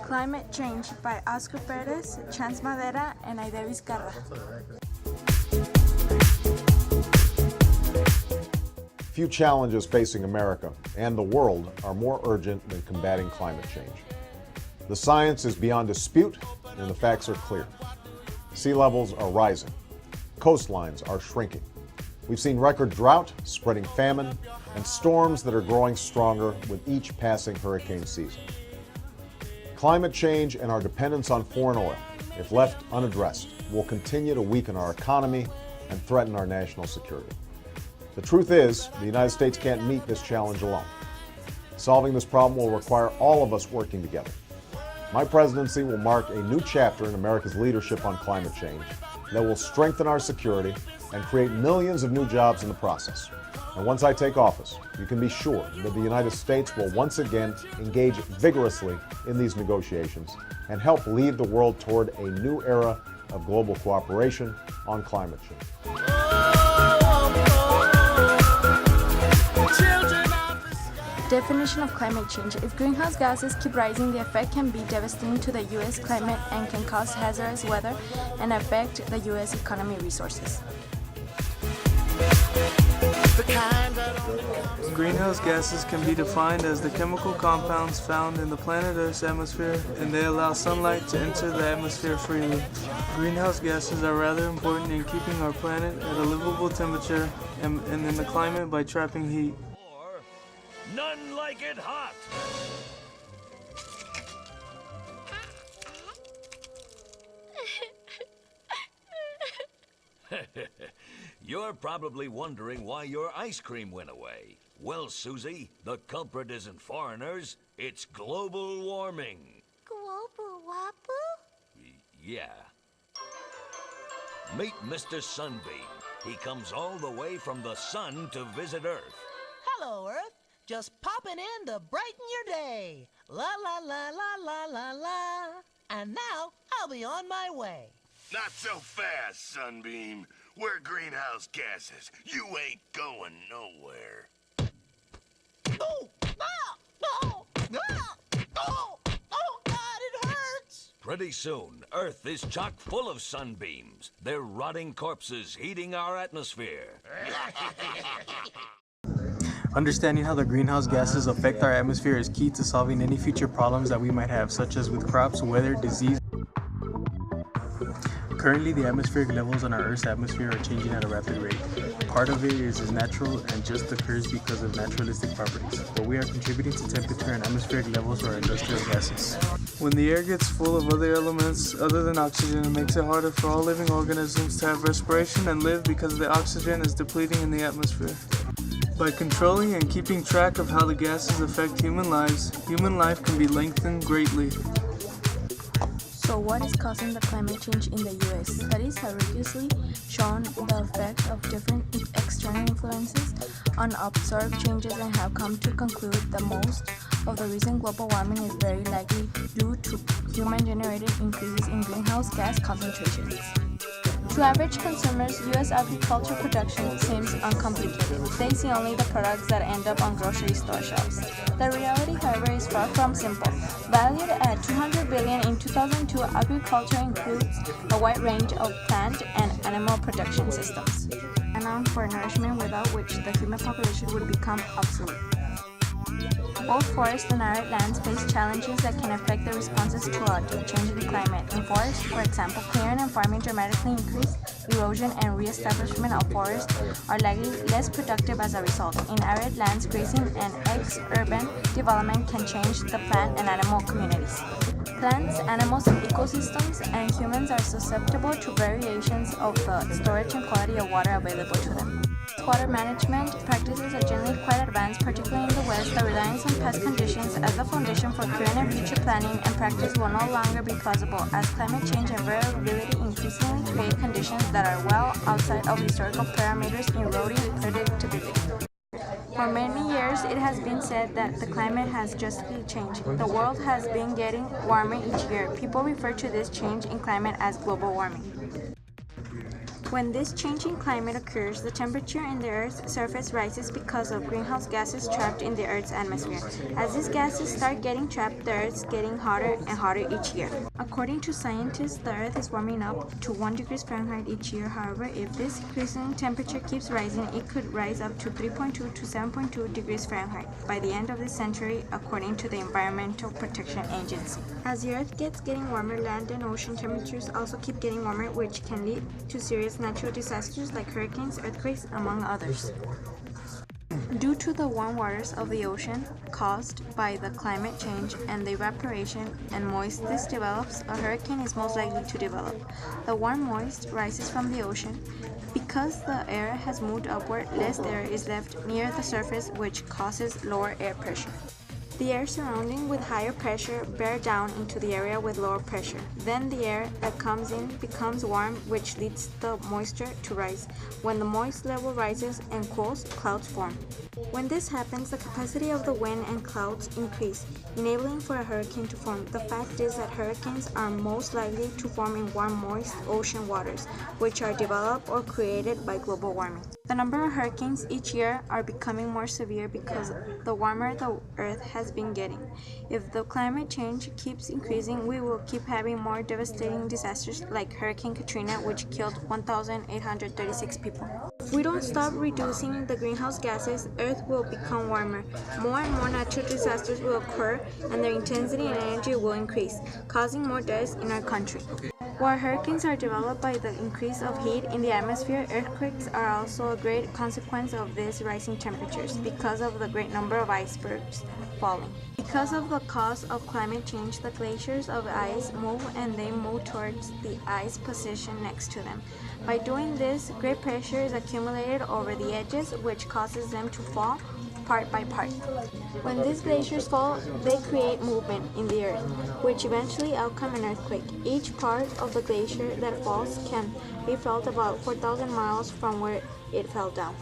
Climate Change by Oscar Perez, Chance Madera, and Aide Vizcarra. Few challenges facing America and the world are more urgent than combating climate change. The science is beyond dispute and the facts are clear. Sea levels are rising. Coastlines are shrinking. We've seen record drought, spreading famine, and storms that are growing stronger with each passing hurricane season. Climate change and our dependence on foreign oil, if left unaddressed, will continue to weaken our economy and threaten our national security. The truth is, the United States can't meet this challenge alone. Solving this problem will require all of us working together. My presidency will mark a new chapter in America's leadership on climate change that will strengthen our security and create millions of new jobs in the process. And once I take office, you can be sure that the United States will once again engage vigorously in these negotiations and help lead the world toward a new era of global cooperation on climate change. Definition of climate change. If greenhouse gases keep rising, the effect can be devastating to the U.S. climate and can cause hazardous weather and affect the U.S. economy resources. Greenhouse gases can be defined as the chemical compounds found in the planet Earth's atmosphere, and they allow sunlight to enter the atmosphere freely. Greenhouse gases are rather important in keeping our planet at a livable temperature and in the climate by trapping heat. None like it hot! You're probably wondering why your ice cream went away. Well, Susie, the culprit isn't foreigners, it's global warming. Global Wapu? Yeah. Meet Mr. Sunbeam. He comes all the way from the sun to visit Earth. Hello, Earth. Just popping in to brighten your day. La la la la la la la. And now I'll be on my way. Not so fast, Sunbeam. We're greenhouse gases. You ain't going nowhere. Oh! Ah! Oh! Ah! Oh! Oh, God, it hurts! Pretty soon, Earth is chock full of sunbeams. They're rotting corpses heating our atmosphere. Understanding how the greenhouse gases affect our atmosphere is key to solving any future problems that we might have, such as with crops, weather, disease. Currently, the atmospheric levels on our Earth's atmosphere are changing at a rapid rate. Part of it is natural and just occurs because of naturalistic properties, but we are contributing to temperature and atmospheric levels for our industrial gases. When the air gets full of other elements other than oxygen, it makes it harder for all living organisms to have respiration and live because the oxygen is depleting in the atmosphere. By controlling and keeping track of how the gases affect human lives, human life can be lengthened greatly. So what is causing the climate change in the U.S.? Studies have repeatedly shown the effect of different external influences on observed changes and have come to conclude that most of the recent global warming is very likely due to human-generated increases in greenhouse gas concentrations. To average consumers, U.S. agriculture production seems uncomplicated. They see only the products that end up on grocery store shelves. The reality, however, is far from simple. Valued at $200 billion in 2002, agriculture includes a wide range of plant and animal production systems, and for nourishment without which the human population would become obsolete. Both forest and arid lands face challenges that can affect the responses to a changing climate. In forests, for example, clearing and farming dramatically increase, erosion and re-establishment of forests are likely less productive as a result. In arid lands, grazing and ex-urban development can change the plant and animal communities. Plants, animals, ecosystems, and humans are susceptible to variations of the storage and quality of water available to them. Water management practices are generally quite advanced, particularly in the West. The reliance on past conditions as the foundation for current and future planning and practice will no longer be plausible, as climate change and variability increasingly create conditions that are well outside of historical parameters, eroding predictability. For many years, it has been said that the climate has justly changed. The world has been getting warmer each year. People refer to this change in climate as global warming. When this change in climate occurs, the temperature in the Earth's surface rises because of greenhouse gases trapped in the Earth's atmosphere. As these gases start getting trapped, the Earth's getting hotter and hotter each year. According to scientists, the Earth is warming up to 1 degree Fahrenheit each year. However, if this increasing temperature keeps rising, it could rise up to 3.2 to 7.2 degrees Fahrenheit by the end of this century, according to the Environmental Protection Agency. As the Earth gets getting warmer, land and ocean temperatures also keep getting warmer, which can lead to serious natural disasters like hurricanes, earthquakes, among others. Due to the warm waters of the ocean caused by the climate change and the evaporation and moist this develops, a hurricane is most likely to develop. The warm moist rises from the ocean. Because the air has moved upward, less air is left near the surface, which causes lower air pressure. The air surrounding with higher pressure bear down into the area with lower pressure. Then the air that comes in becomes warm, which leads the moisture to rise. When the moist level rises and cools, clouds form. When this happens, the capacity of the wind and clouds increase, enabling for a hurricane to form. The fact is that hurricanes are most likely to form in warm, moist ocean waters, which are developed or created by global warming. The number of hurricanes each year are becoming more severe because the warmer the Earth has been getting. If the climate change keeps increasing, we will keep having more devastating disasters like Hurricane Katrina, which killed 1,836 people. If we don't stop reducing the greenhouse gases, Earth will become warmer. More and more natural disasters will occur, and their intensity and energy will increase, causing more deaths in our country. While hurricanes are developed by the increase of heat in the atmosphere, earthquakes are also a great consequence of these rising temperatures because of the great number of icebergs falling. Because of the cause of climate change, the glaciers of ice move and they move towards the ice position next to them. By doing this, great pressure is accumulated over the edges, which causes them to fall part by part. When these glaciers fall, they create movement in the earth, which eventually outcome an earthquake. Each part of the glacier that falls can be felt about 4,000 miles from where it fell down.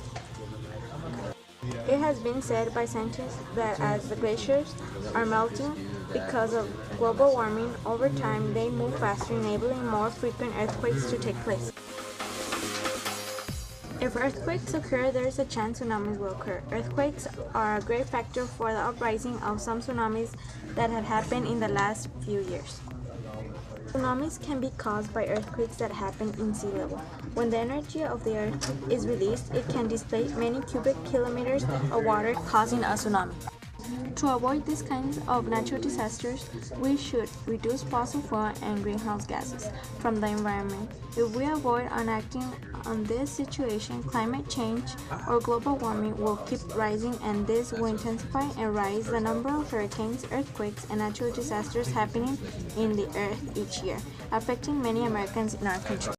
It has been said by scientists that as the glaciers are melting because of global warming, over time they move faster, enabling more frequent earthquakes to take place. If earthquakes occur, there is a chance tsunamis will occur. Earthquakes are a great factor for the uprising of some tsunamis that had happened in the last few years. Tsunamis can be caused by earthquakes that happen in sea level. When the energy of the earth is released, it can displace many cubic kilometers of water, causing a tsunami. To avoid these kinds of natural disasters, we should reduce fossil fuel and greenhouse gases from the environment. If we avoid enacting on this situation, climate change or global warming will keep rising, and this will intensify and rise the number of hurricanes, earthquakes, and natural disasters happening in the earth each year, affecting many Americans in our country.